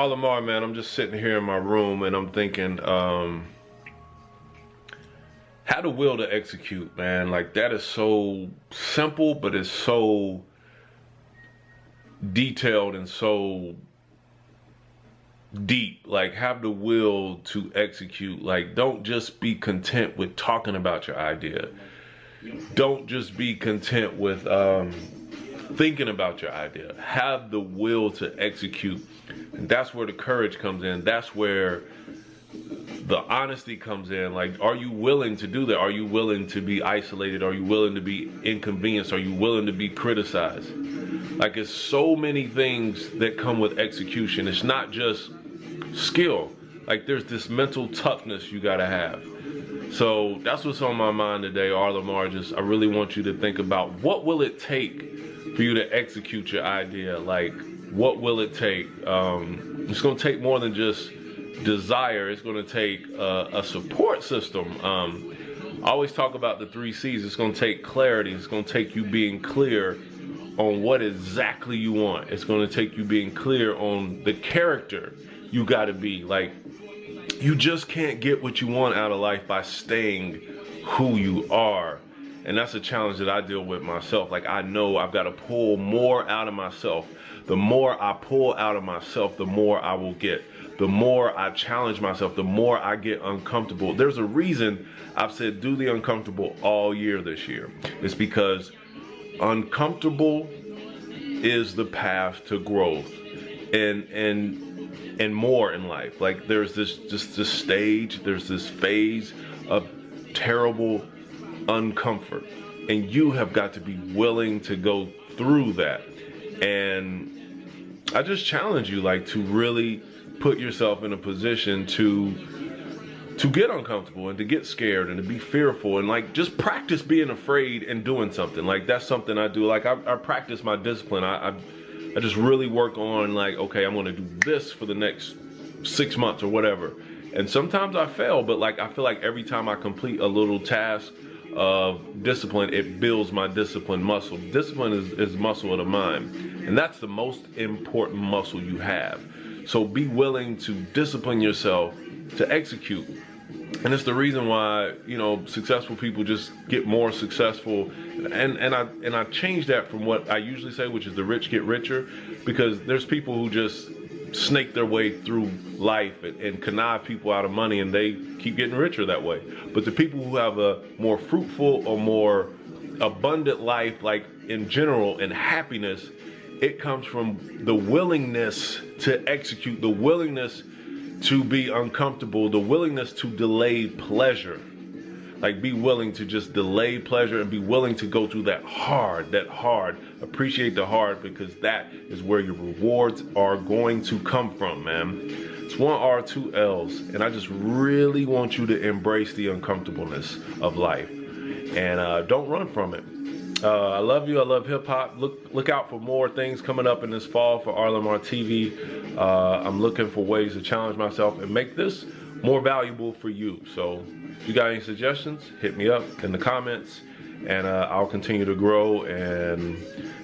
Lamar, man, I'm just sitting here in my room and I'm thinking, how to will to execute, man. Like, that is so simple, but it's so detailed and so deep. Like, have the will to execute. Like, don't just be content with talking about your idea. Don't just be content with thinking about your idea. Have the will to execute. And that's where the courage comes in. That's where the honesty comes in. Like, are you willing to do that? Are you willing to be isolated? Are you willing to be inconvenienced? Are you willing to be criticized? Like, it's so many things that come with execution. It's not just skill. Like, there's this mental toughness you gotta have. So that's what's on my mind today, Lamar. I really want you to think about, what will it take for you to execute your idea? Like, what will it take? It's gonna take more than just desire. It's gonna take a support system. I always talk about the 3 C's. It's gonna take clarity. It's gonna take you being clear on what exactly you want. It's gonna take you being clear on the character you gotta be. Like, you just can't get what you want out of life by staying who you are. And that's a challenge that I deal with myself. Like, I know I've got to pull more out of myself. The more I pull out of myself, the more I will get. The more I challenge myself, the more I get uncomfortable. There's a reason I've said do the uncomfortable all year this year. It's because uncomfortable is the path to growth and more in life. Like, there's this stage, there's this phase of terrible uncomfort, and you have got to be willing to go through that. And I just challenge you, like, to really put yourself in a position to get uncomfortable and to get scared and to be fearful, and like, just practice being afraid and doing something. Like, that's something I do. Like, I practice my discipline. I just really work on, like, okay, I'm gonna do this for the next 6 months or whatever. And sometimes I fail, but like, I feel like every time I complete a little task of discipline, it builds my discipline muscle. Discipline is muscle of the mind, and that's the most important muscle you have. So be willing to discipline yourself to execute. And it's the reason why, you know, successful people just get more successful. And I changed that from what I usually say, which is the rich get richer, because there's people who just snake their way through life and connive people out of money, and they keep getting richer that way. But the people who have a more fruitful or more abundant life, like in general, and happiness, it comes from the willingness to execute, the willingness to be uncomfortable, the willingness to delay pleasure. Like, be willing to just delay pleasure and be willing to go through that hard, appreciate the hard, because that is where your rewards are going to come from, man. It's 1 R, 2 L's, and I just really want you to embrace the uncomfortableness of life, and don't run from it. I love you. I love hip hop. Look out for more things coming up in this fall for Lamar TV. I'm looking for ways to challenge myself and make this more valuable for you. So if you got any suggestions, hit me up in the comments, and I'll continue to grow and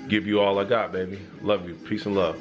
give you all I got, baby. Love you. Peace and love.